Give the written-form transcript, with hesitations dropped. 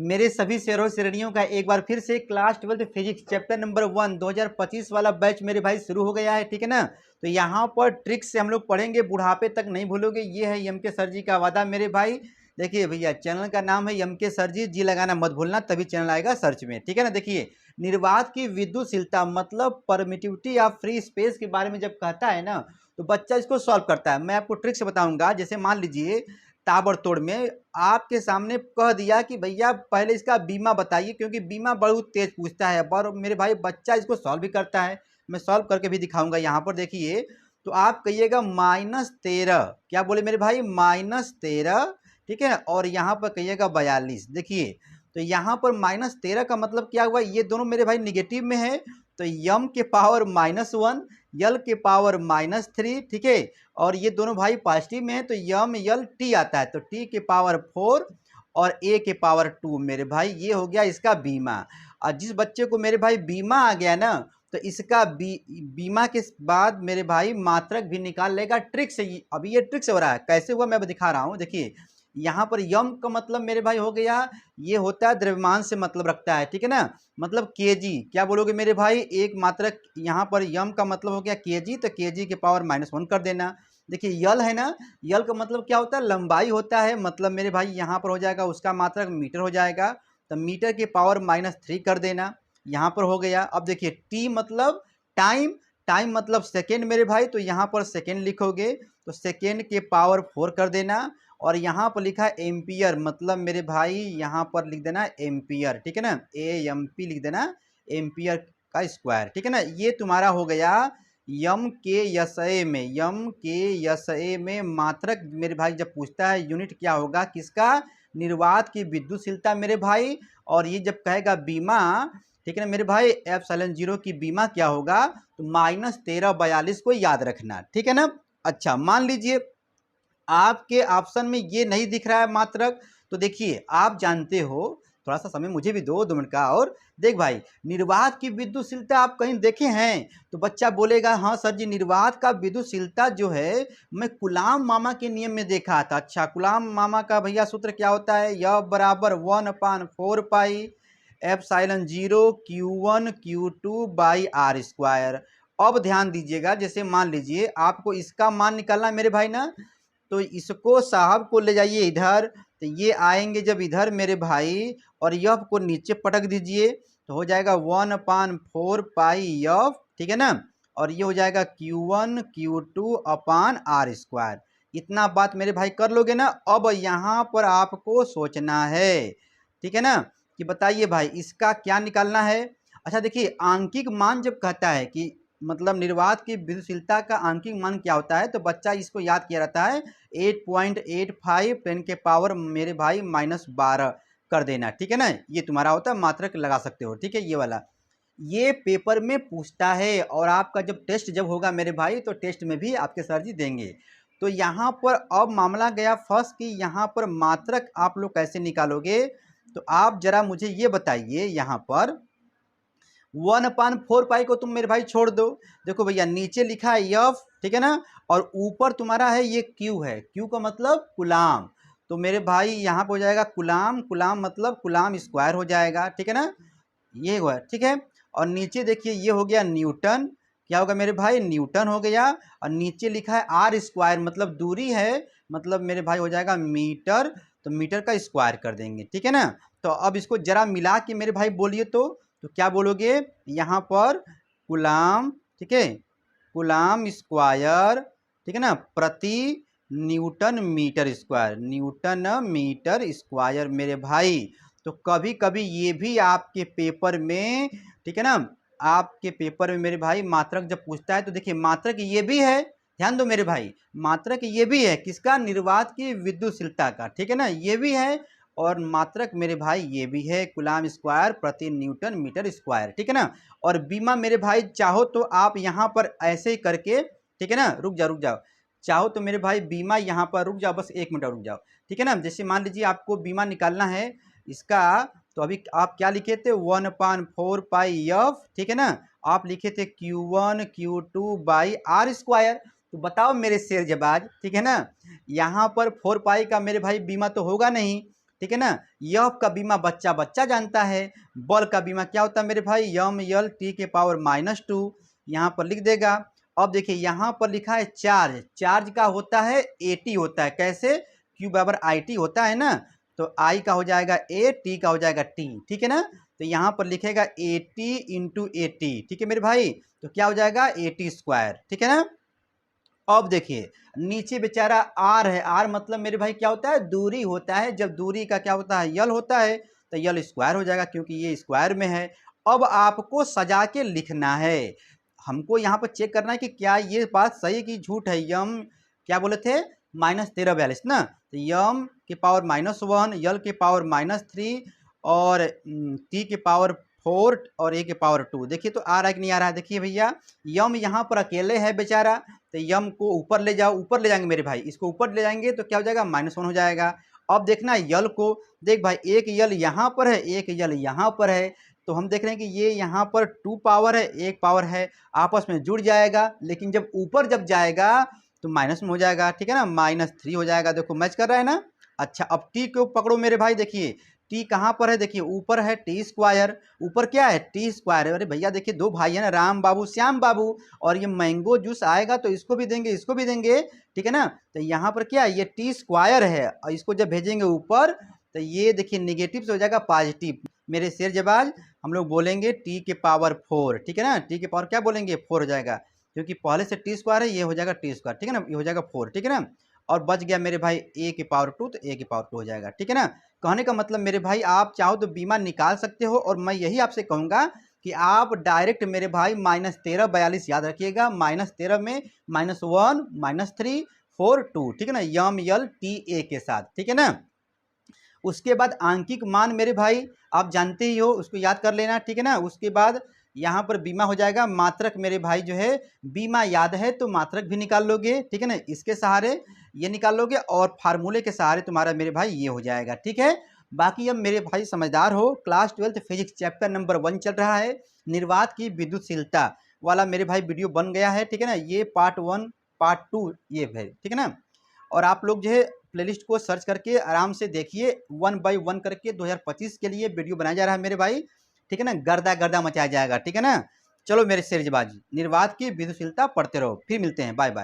मेरे सभी शेयरों श्रेणियों का एक बार फिर से क्लास 12 फिजिक्स चैप्टर नंबर 1 2025 वाला बैच मेरे भाई शुरू हो गया है। ठीक है ना। तो यहाँ पर ट्रिक्स से हम लोग पढ़ेंगे, बुढ़ापे तक नहीं भूलोगे। ये है एम के सर जी का वादा मेरे भाई। देखिए भैया, चैनल का नाम है एम के सर जी लगाना मत भूलना, तभी चैनल आएगा सर्च में। ठीक है ना। देखिए, निर्वात की विद्युतशीलता मतलब परमिटिविटी या फ्री स्पेस के बारे में जब कहता है ना, तो बच्चा इसको सॉल्व करता है। मैं आपको ट्रिक्स बताऊंगा। जैसे मान लीजिए ताबड़तोड़ में आपके सामने कह दिया कि भैया पहले इसका बीमा बताइए, क्योंकि बीमा बहुत तेज पूछता है और मेरे भाई बच्चा इसको सॉल्व भी करता है। मैं सॉल्व करके भी दिखाऊंगा। यहाँ पर देखिए, तो आप कहिएगा -13। क्या बोले मेरे भाई? -13। ठीक है। और यहाँ पर कहिएगा 42। देखिए, तो यहाँ पर -13 का मतलब क्या हुआ? ये दोनों मेरे भाई निगेटिव में है, तो यम के पावर -1, यल के पावर -3। ठीक है। और ये दोनों भाई पॉजिटिव में है, तो यम यल टी आता है, तो टी के पावर 4 और ए के पावर 2 मेरे भाई, ये हो गया इसका बीमा। और जिस बच्चे को मेरे भाई बीमा आ गया ना, तो इसका बीमा के बाद मेरे भाई मात्रक भी निकाल लेगा ट्रिक से। अभी ये ट्रिक से हो रहा है, कैसे हुआ मैं दिखा रहा हूँ। देखिए, यहाँ पर यम का मतलब मेरे भाई हो गया, ये होता है द्रव्यमान से मतलब रखता है। ठीक है ना। मतलब केजी। क्या बोलोगे मेरे भाई? एक मात्रक, यहाँ पर यम का मतलब हो गया केजी, तो केजी के पावर -1 कर देना। देखिए, यल है ना, यल का मतलब क्या होता है? लंबाई होता है। मतलब मेरे भाई यहाँ पर हो जाएगा उसका मात्रक मीटर हो जाएगा, तो मीटर के पावर -3 कर देना। यहाँ पर हो गया। अब देखिए, टी मतलब टाइम, टाइम मतलब सेकेंड मेरे भाई, तो यहाँ पर सेकेंड लिखोगे, तो सेकेंड के पावर 4 कर देना। और यहाँ पर लिखा है एम्पियर, मतलब मेरे भाई यहाँ पर लिख देना एम्पियर। ठीक है ना, AMP लिख देना, एम्पियर का स्क्वायर। ठीक है ना। ये तुम्हारा हो गया यम के यशए में। यम के यशए में मात्रक मेरे भाई जब पूछता है, यूनिट क्या होगा किसका? निर्वात की विद्युतशीलता मेरे भाई। और ये जब कहेगा बीमा, ठीक है ना मेरे भाई, ε0 की बीमा क्या होगा? तो -1342 को याद रखना। ठीक है ना। अच्छा, मान लीजिए आपके ऑप्शन में ये नहीं दिख रहा है मात्रक, तो देखिए आप जानते हो, थोड़ा सा समय मुझे भी दो मिनट का। और देख भाई, निर्वात की विद्युतशीलता आप कहीं देखे हैं? तो बच्चा बोलेगा हाँ सर जी, निर्वात का विद्युतशीलता जो है मैं कुलाम मामा के नियम में देखा था। अच्छा, कुलाम मामा का भैया सूत्र क्या होता है? यह बराबर 1/4 पाई ε0 Q1 Q2 by are square. अब ध्यान दीजिएगा, जैसे मान लीजिए आपको इसका मान निकालना है मेरे भाई ना, तो इसको साहब को ले जाइए इधर, तो ये आएंगे जब इधर मेरे भाई, और यफ को नीचे पटक दीजिए, तो हो जाएगा 1/4 पाई यफ। ठीक है ना। और ये हो जाएगा Q1 Q2 upon R square. इतना बात मेरे भाई कर लोगे ना। अब यहाँ पर आपको सोचना है, ठीक है ना, कि बताइए भाई इसका क्या निकालना है। अच्छा देखिए, आंकिक मान जब कहता है कि मतलब निर्वात की विद्युतशीलता का आंकिक मान क्या होता है, तो बच्चा इसको याद किया रहता है 8.85 10 के पावर मेरे भाई -12 कर देना। ठीक है ना। ये तुम्हारा होता है, मात्रक लगा सकते हो। ठीक है, ये वाला ये पेपर में पूछता है। और आपका जब टेस्ट जब होगा मेरे भाई, तो टेस्ट में भी आपके सर जी देंगे। तो यहाँ पर अब मामला गया फर्स्ट कि यहाँ पर मात्रक आप लोग कैसे निकालोगे। तो आप जरा मुझे ये बताइए, यहाँ पर 1/4 पाई को तुम मेरे भाई छोड़ दो। देखो भैया, नीचे लिखा है यफ, ठीक है ना, और ऊपर तुम्हारा है ये क्यू है। क्यू का मतलब कुलाम, तो मेरे भाई यहाँ पर हो जाएगा कुलाम। कुलाम मतलब कुलाम स्क्वायर हो जाएगा। ठीक है ना, ये हुआ। ठीक है। और नीचे देखिए, ये हो गया न्यूटन। क्या होगा मेरे भाई? न्यूटन हो गया। और नीचे लिखा है आर स्क्वायर, मतलब दूरी है, मतलब मेरे भाई हो जाएगा मीटर, तो मीटर का स्क्वायर कर देंगे। ठीक है ना। तो अब इसको जरा मिला के मेरे भाई बोलिए, तो क्या बोलोगे? यहाँ पर कुलाम, ठीक है, कुलाम स्क्वायर, ठीक है ना, प्रति newton metre square, newton metre square मेरे भाई। तो कभी कभी ये भी आपके पेपर में, ठीक है ना, आपके पेपर में मेरे भाई मात्रक जब पूछता है, तो देखिए मात्रक ये भी है, ध्यान दो मेरे भाई, मात्रक ये भी है किसका? निर्वात की विद्युतशीलता का। ठीक है ना, ये भी है। और मात्रक मेरे भाई ये भी है कुलाम स्क्वायर प्रति न्यूटन मीटर स्क्वायर। ठीक है ना। और बीमा मेरे भाई चाहो तो आप यहाँ पर ऐसे ही करके, ठीक है ना, रुक जाओ, चाहो तो मेरे भाई बीमा यहाँ पर रुक जाओ, बस 1 मिनट रुक जाओ। ठीक है ना। जैसे मान लीजिए आपको बीमा निकालना है इसका, तो अभी आप क्या लिखे थे? 1/4 पाई एफ। ठीक है ना। आप लिखे थे Q1 Q2 by are square. तो बताओ मेरे शेर जबाज, ठीक है ना, यहाँ पर 4 पाई का मेरे भाई बीमा तो होगा नहीं, ठीक है ना। यफ का बीमा बच्चा बच्चा जानता है। बल का बीमा क्या होता है मेरे भाई, यम यल टी के पावर -2 यहाँ पर लिख देगा। अब देखिए यहाँ पर लिखा है चार्ज, चार्ज का होता है एटी होता है, कैसे, क्यू बराबर आई टी होता है ना, तो आई का हो जाएगा ए, टी का हो जाएगा टी, ठीक है ना। तो यहाँ पर लिखेगा 80 इंटू 80, ठीक है मेरे भाई, तो क्या हो जाएगा 80 स्क्वायर, ठीक है ना। अब देखिए नीचे बेचारा आर है, आर मतलब मेरे भाई क्या होता है, दूरी होता है। जब दूरी का क्या होता है, यल होता है, तो यल स्क्वायर हो जाएगा क्योंकि ये स्क्वायर में है। अब आपको सजा के लिखना है, हमको यहाँ पर चेक करना है कि क्या ये बात सही कि झूठ है। यम क्या बोले थे, -1342 ना, तो यम के पावर -1, यल के पावर -3 और टी के पावर 4 और ए के पावर 2। देखिए तो आ रहा है कि नहीं आ रहा है, देखिए भैया यम यहाँ पर अकेले है बेचारा, तो यम को ऊपर ले जाओ, ऊपर ले जाएंगे मेरे भाई, इसको ऊपर ले जाएंगे तो क्या हो जाएगा -1 हो जाएगा। अब देखना यल को, देख भाई एक यल यहाँ पर है, एक यल यहाँ पर है, तो हम देख रहे हैं कि ये यहाँ पर 2 पावर है, 1 पावर है, आपस में जुड़ जाएगा, लेकिन जब ऊपर जब जाएगा तो माइनस में हो जाएगा, ठीक है ना, -3 हो जाएगा। देखो मैच कर रहा है ना। अच्छा अब टी को पकड़ो मेरे भाई, देखिए टी कहाँ पर है, देखिए ऊपर है टी स्क्वायर, ऊपर क्या है टी स्क्वायर है। अरे भैया देखिए दो भाई है ना, राम बाबू श्याम बाबू, और ये मैंगो जूस आएगा तो इसको भी देंगे इसको भी देंगे, ठीक है ना। तो यहाँ पर क्या है, ये टी स्क्वायर है, और इसको जब भेजेंगे ऊपर तो ये देखिए निगेटिव से हो जाएगा पॉजिटिव। मेरे शेर जबाज हम लोग बोलेंगे टी के पावर 4, ठीक है ना, टी के पावर क्या बोलेंगे 4 हो जाएगा, क्योंकि पहले से टी स्क्वायर है, ये हो जाएगा टी स्क्वायर, ठीक है ना, ये हो जाएगा 4, ठीक है ना। और बच गया मेरे भाई ए के पावर 2, तो ए के पावर 2 हो जाएगा, ठीक है ना। कहने का मतलब मेरे भाई आप चाहो तो बीमा निकाल सकते हो, और मैं यही आपसे कहूँगा कि आप डायरेक्ट मेरे भाई -1342 याद रखिएगा, -13 में -1 -3 4 2, ठीक है ना, यम यल टी ए के साथ, ठीक है ना। उसके बाद आंकिक मान मेरे भाई आप जानते ही हो, उसको याद कर लेना, ठीक है ना। उसके बाद यहाँ पर बीमा हो जाएगा, मात्रक मेरे भाई जो है बीमा याद है तो मात्रक भी निकाल लोगे, ठीक है ना, इसके सहारे ये निकाल लोगे, और फार्मूले के सहारे तुम्हारा मेरे भाई ये हो जाएगा, ठीक है। बाकी अब मेरे भाई समझदार हो, क्लास 12 फिजिक्स चैप्टर नंबर 1 चल रहा है, निर्वात की विद्युतशीलता वाला मेरे भाई वीडियो बन गया है, ठीक है ना। ये पार्ट 1 पार्ट 2 ये है, ठीक है ना। और आप लोग जो है प्लेलिस्ट को सर्च करके आराम से देखिए, 1 बाय 1 करके 2025 के लिए वीडियो बनाया जा रहा है मेरे भाई, ठीक है ना, गर्दा गर्दा मचाया जाएगा, ठीक है ना। चलो मेरे शेरजबाजी, निर्वात की विद्युतशीलता पढ़ते रहो, फिर मिलते हैं, बाय बाय।